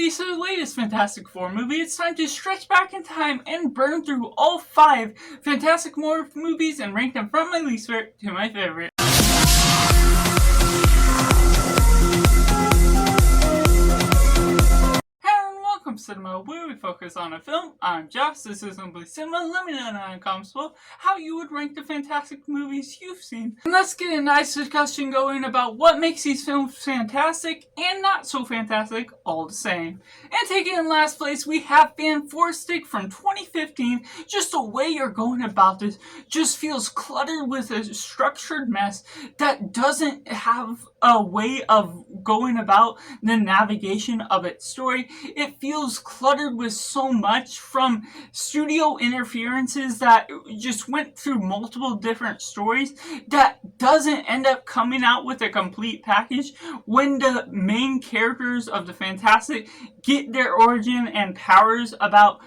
release of the latest Fantastic Four movie, it's time to stretch back in time and burn through all 5 Fantastic Four movies and rank them from my least favorite to my favorite. Cinema, where we focus on a film. I'm Josh, this is Simply Cinema. Let me know in the comments below how you would rank the fantastic movies you've seen. And let's get a nice discussion going about what makes these films fantastic and not so fantastic all the same. And taking in last place, we have Four Firet Steps from 2015. Just the way you're going about this just feels cluttered with a structured mess that doesn't have a way of going about the navigation of its story. It feels cluttered with so much from studio interferences that just went through multiple different stories that doesn't end up coming out with a complete package when the main characters of the Fantastic get their origin and powers about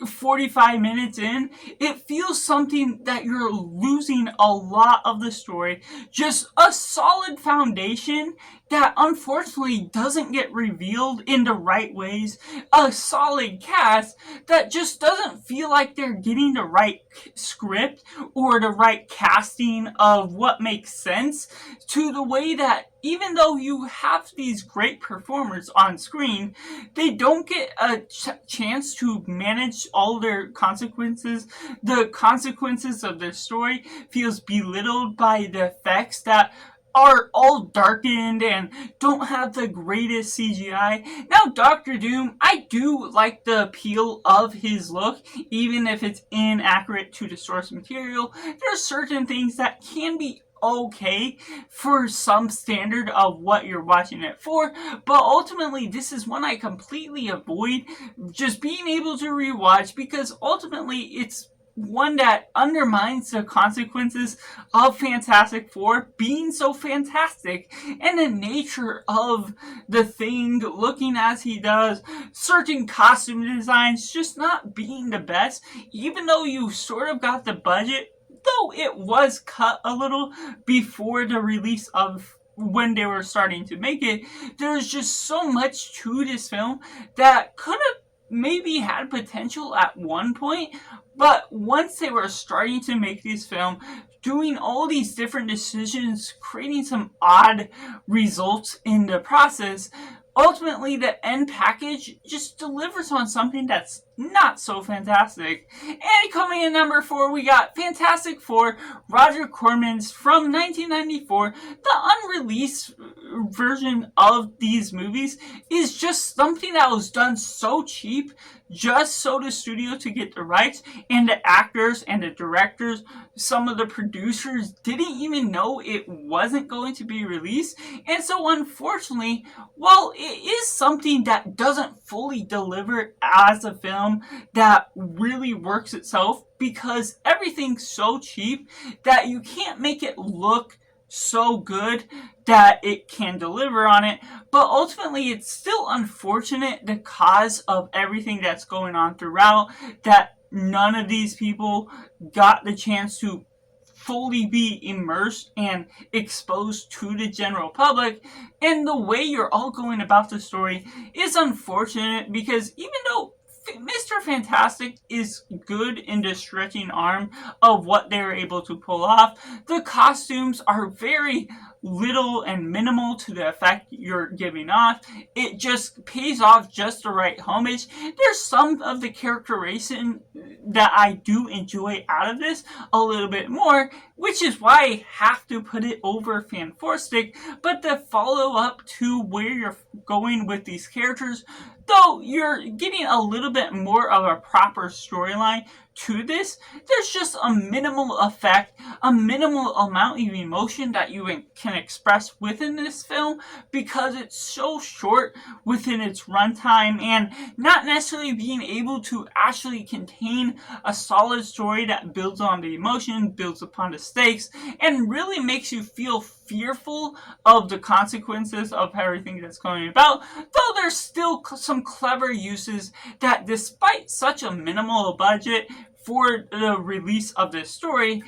45 minutes in. It feels something that you're losing a lot of the story. Just a solid foundation that unfortunately doesn't get revealed in the right ways. A solid cast that just doesn't feel like they're getting the right script or the right casting of what makes sense, to the way that even though you have these great performers on screen, they don't get a chance to manage all their consequences. The consequences of their story feels belittled by the effects that are all darkened and don't have the greatest CGI. Now, Dr. Doom, I do like the appeal of his look, even if it's inaccurate to the source material. There are certain things that can be okay for some standard of what you're watching it for, but ultimately this is one I completely avoid just being able to rewatch, because ultimately it's one that undermines the consequences of Fantastic Four being so fantastic, and the nature of the Thing looking as he does, certain costume designs just not being the best, even though you sort of got the budget, though it was cut a little before the release of when they were starting to make it. There's just so much to this film that could have maybe had potential at one point, but once they were starting to make this film, doing all these different decisions, creating some odd results in the process, ultimately the end package just delivers on something that's not so fantastic. And coming in number 4, we got Fantastic Four, Roger Corman's from 1994. The unreleased version of these movies is just something that was done so cheap, just so the studio to get the rights, and the actors and the directors, some of the producers didn't even know it wasn't going to be released. And so unfortunately, while it is something that doesn't fully deliver as a film that really works itself, because everything's so cheap that you can't make it look so good that it can deliver on it, but ultimately it's still unfortunate because of everything that's going on throughout, that none of these people got the chance to fully be immersed and exposed to the general public. And the way you're all going about the story is unfortunate, because even though Mr. Fantastic is good in the stretching arm of what they were able to pull off, the costumes are very little and minimal to the effect you're giving off. It just pays off just the right homage. There's some of the characterization that I do enjoy out of this a little bit more, which is why I have to put it over Fantastic. But the follow-up to where you're going with these characters, though you're getting a little bit more of a proper storyline to this, there's just a minimal effect, a minimal amount of emotion that you can express within this film, because it's so short within its runtime and not necessarily being able to actually contain a solid story that builds on the emotion, builds upon the stakes, and really makes you feel fearful of the consequences of everything that's going about. Though there's still some clever uses that, despite such a minimal budget for the release of this story,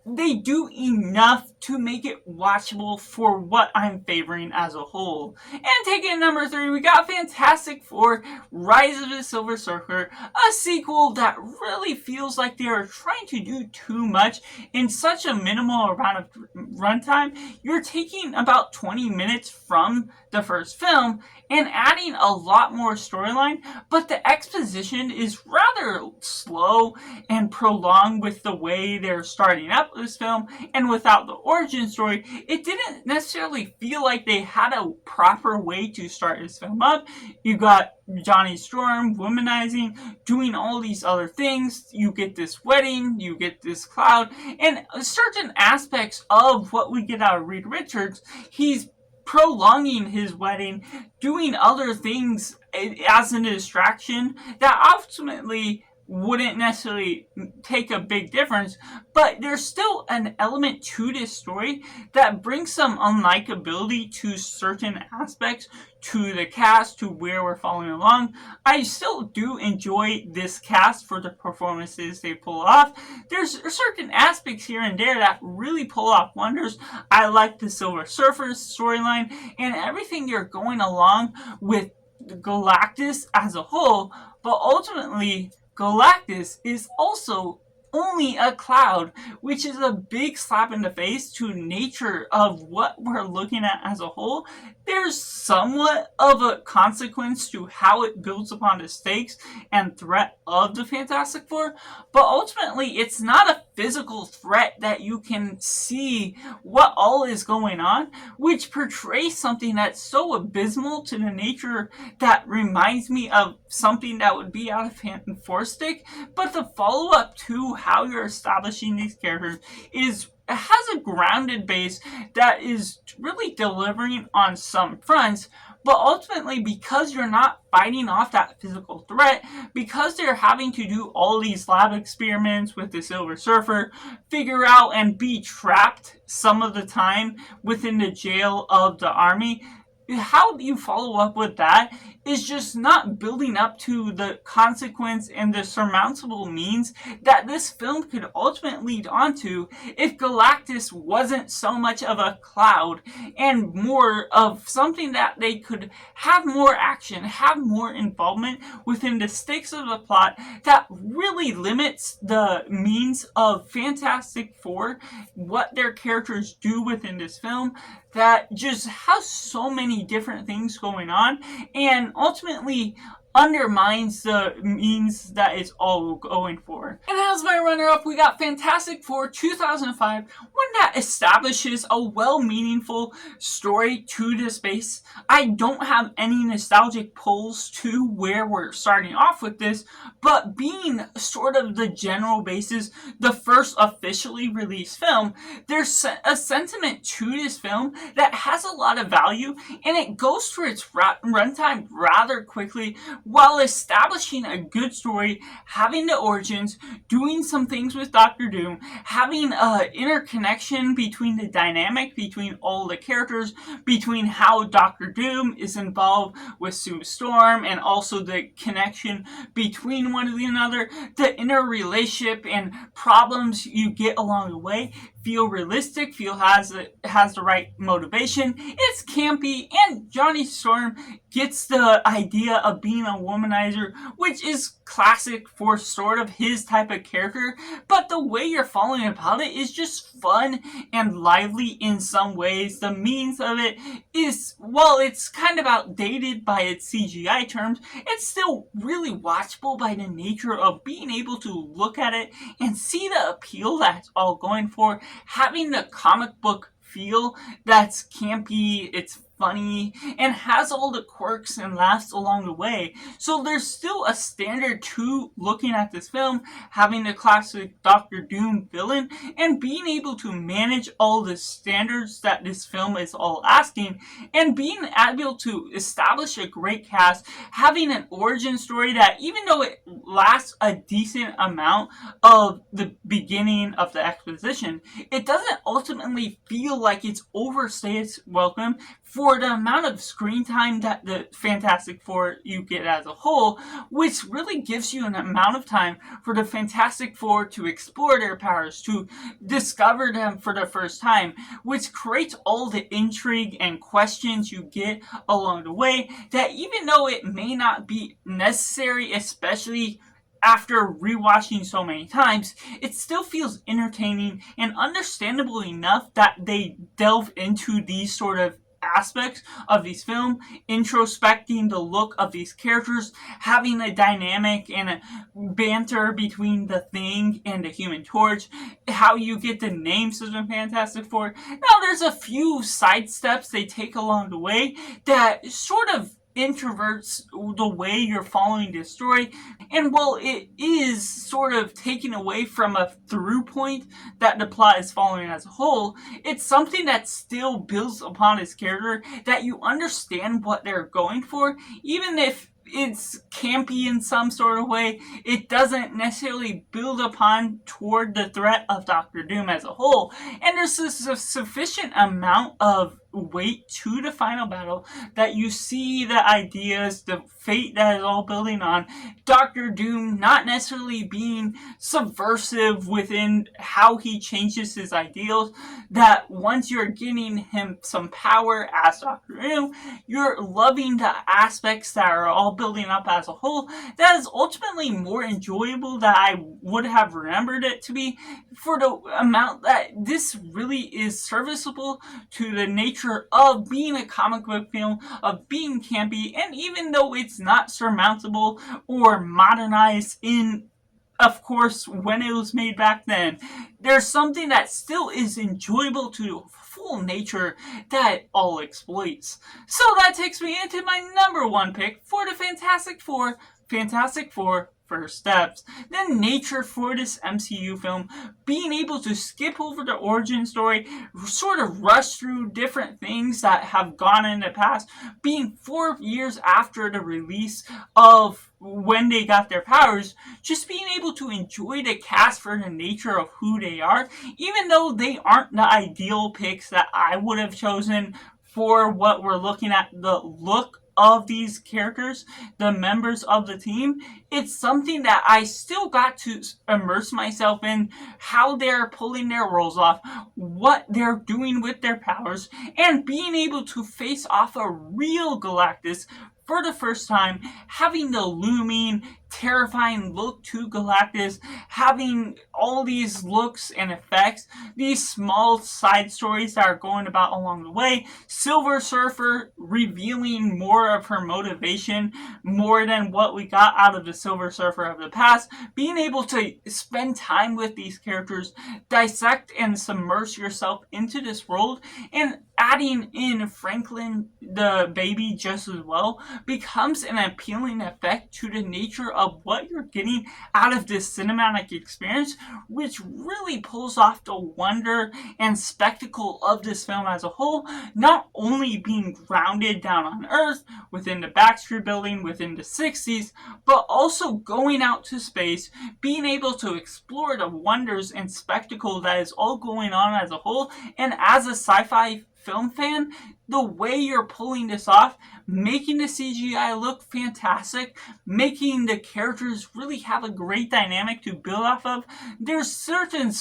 they do enough to make it watchable for what I'm favoring as a whole. And taking at number 3, we got Fantastic Four: Rise of the Silver Surfer, a sequel that really feels like they are trying to do too much in such a minimal amount of runtime. You're taking about 20 minutes from the first film and adding a lot more storyline, but the exposition is rather slow and prolonged with the way they're starting up this film, and without the origin story, it didn't necessarily feel like they had a proper way to start this film up. You got Johnny Storm womanizing, doing all these other things. You get this wedding, you get this cloud, and certain aspects of what we get out of Reed Richards, he's prolonging his wedding, doing other things as a distraction that ultimately wouldn't necessarily take a big difference, but there's still an element to this story that brings some unlikability to certain aspects, to the cast, to where we're following along. I still do enjoy this cast for the performances they pull off. There's certain aspects here and there that really pull off wonders. I like the Silver Surfer storyline and everything you're going along with Galactus as a whole, but ultimately Galactus is also only a cloud, which is a big slap in the face to nature of what we're looking at as a whole. There's somewhat of a consequence to how it builds upon the stakes and threat of the Fantastic Four, but ultimately it's not a physical threat that you can see what all is going on, which portrays something that's so abysmal to the nature that reminds me of something that would be out of Phantom Force Stick. But the follow-up to how you're establishing these characters has a grounded base that is really delivering on some fronts, but ultimately because you're not fighting off that physical threat, because they're having to do all these lab experiments with the Silver Surfer, figure out and be trapped some of the time within the jail of the army, how you follow up with that is just not building up to the consequence and the surmountable means that this film could ultimately lead on to if Galactus wasn't so much of a cloud and more of something that they could have more action, have more involvement within the stakes of the plot that really limits the means of Fantastic Four, what their characters do within this film, that just has so many different things going on and ultimately undermines the means that it's all going for. And as my runner-up, we got Fantastic Four 2005, one that establishes a well-meaningful story to the space. I don't have any nostalgic pulls to where we're starting off with this, but being sort of the general basis, the first officially released film, there's a sentiment to this film that has a lot of value, and it goes through its runtime rather quickly, while establishing a good story, having the origins, doing some things with Doctor Doom, having an interconnection between the dynamic between all the characters, between how Doctor Doom is involved with Sue Storm, and also the connection between one another, the interrelationship and problems you get along the way feel realistic, feel has the right motivation. It's campy, and Johnny Storm gets the idea of being a womanizer, which is classic for sort of his type of character, but the way you're following about it is just fun and lively in some ways. The means of it is, while it's kind of outdated by its CGI terms, it's still really watchable by the nature of being able to look at it and see the appeal that's all going for, having the comic book feel that's campy, it's funny, and has all the quirks and laughs along the way. So there's still a standard to looking at this film, having the classic Doctor Doom villain, and being able to manage all the standards that this film is all asking, and being able to establish a great cast, having an origin story that, even though it lasts a decent amount of the beginning of the exposition, it doesn't ultimately feel like it's overstayed its welcome for for the amount of screen time that the Fantastic Four you get as a whole, which really gives you an amount of time for the Fantastic Four to explore their powers, to discover them for the first time, which creates all the intrigue and questions you get along the way that, even though it may not be necessary, especially after rewatching so many times, it still feels entertaining and understandable enough that they delve into these sort of aspects of these film, introspecting the look of these characters, having a dynamic and a banter between the Thing and the Human Torch, how you get the names of the Fantastic Four. Now, there's a few side steps they take along the way that sort of introverts the way you're following this story, and while it is sort of taken away from a through point that the plot is following as a whole, it's something that still builds upon his character, that you understand what they're going for, even if it's campy in some sort of way. It doesn't necessarily build upon toward the threat of Doctor Doom as a whole, and there's a sufficient amount of weight to the final battle that you see the ideas, the fate that is all building on Doctor Doom not necessarily being subversive within how he changes his ideals, that once you're getting him some power as Doctor Doom, you're loving the aspects that are all building up as a whole. That is ultimately more enjoyable than I would have remembered it to be, for the amount that this really is serviceable to the nature of being a comic book film, of being campy, and even though it's not surmountable or modernized in, of course, when it was made back then, there's something that still is enjoyable to full nature that it all exploits. So that takes me into my number one pick for the Fantastic Four First Steps. The nature for this MCU film, being able to skip over the origin story, sort of rush through different things that have gone in the past, being 4 years after the release of when they got their powers, just being able to enjoy the cast for the nature of who they are, even though they aren't the ideal picks that I would have chosen for what we're looking at, the look of these characters, the members of the team. It's something that I still got to immerse myself in, how they're pulling their roles off, what they're doing with their powers, and being able to face off a real Galactus for the first time, having the looming, terrifying look to Galactus, having all these looks and effects, these small side stories that are going about along the way, Silver Surfer revealing more of her motivation, more than what we got out of the Silver Surfer of the past, being able to spend time with these characters, dissect and submerge yourself into this world, and adding in Franklin the baby just as well becomes an appealing effect to the nature of what you're getting out of this cinematic experience, which really pulls off the wonder and spectacle of this film as a whole, not only being grounded down on Earth within the Baxter Building within the 60s, but also going out to space, being able to explore the wonders and spectacle that is all going on as a whole. And as a sci-fi film fan, the way you're pulling this off, making the CGI look fantastic, making the characters really have a great dynamic to build off of, there's certain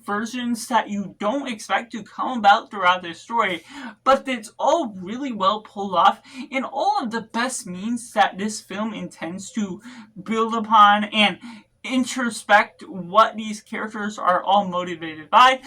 versions that you don't expect to come about throughout this story, but it's all really well pulled off in all of the best means that this film intends to build upon and introspect what these characters are all motivated by.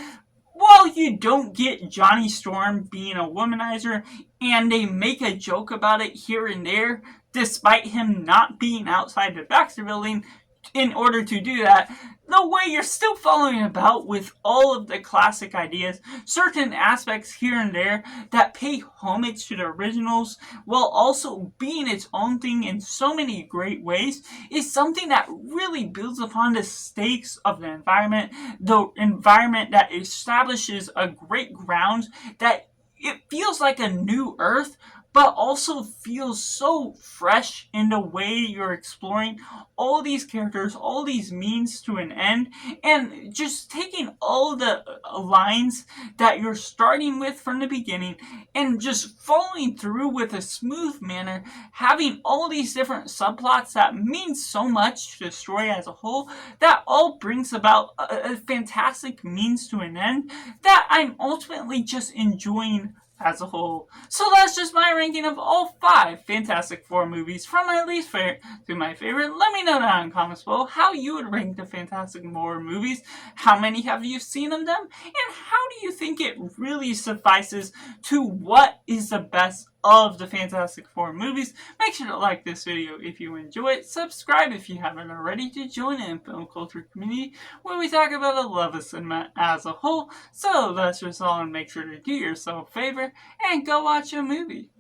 While you don't get Johnny Storm being a womanizer, and they make a joke about it here and there, despite him not being outside the Baxter Building in order to do that, the way you're still following about with all of the classic ideas, certain aspects here and there that pay homage to the originals, while also being its own thing in so many great ways, is something that really builds upon the stakes of the environment that establishes a great ground, that it feels like a new Earth, but also feels so fresh in the way you're exploring all these characters, all these means to an end, and just taking all the lines that you're starting with from the beginning and just following through with a smooth manner, having all these different subplots that mean so much to the story as a whole, that all brings about a fantastic means to an end that I'm ultimately just enjoying as a whole. So that's just my ranking of all 5 Fantastic Four movies, from my least favorite to my favorite. Let me know down in the comments below how you would rank the Fantastic Four movies. How many have you seen of them? And how do you think it really suffices to what is the best of the Fantastic Four movies? Make sure to like this video if you enjoy it. Subscribe if you haven't already to join in film culture community where we talk about the love of cinema as a whole. So that's just all, and make sure to do yourself a favor and go watch a movie.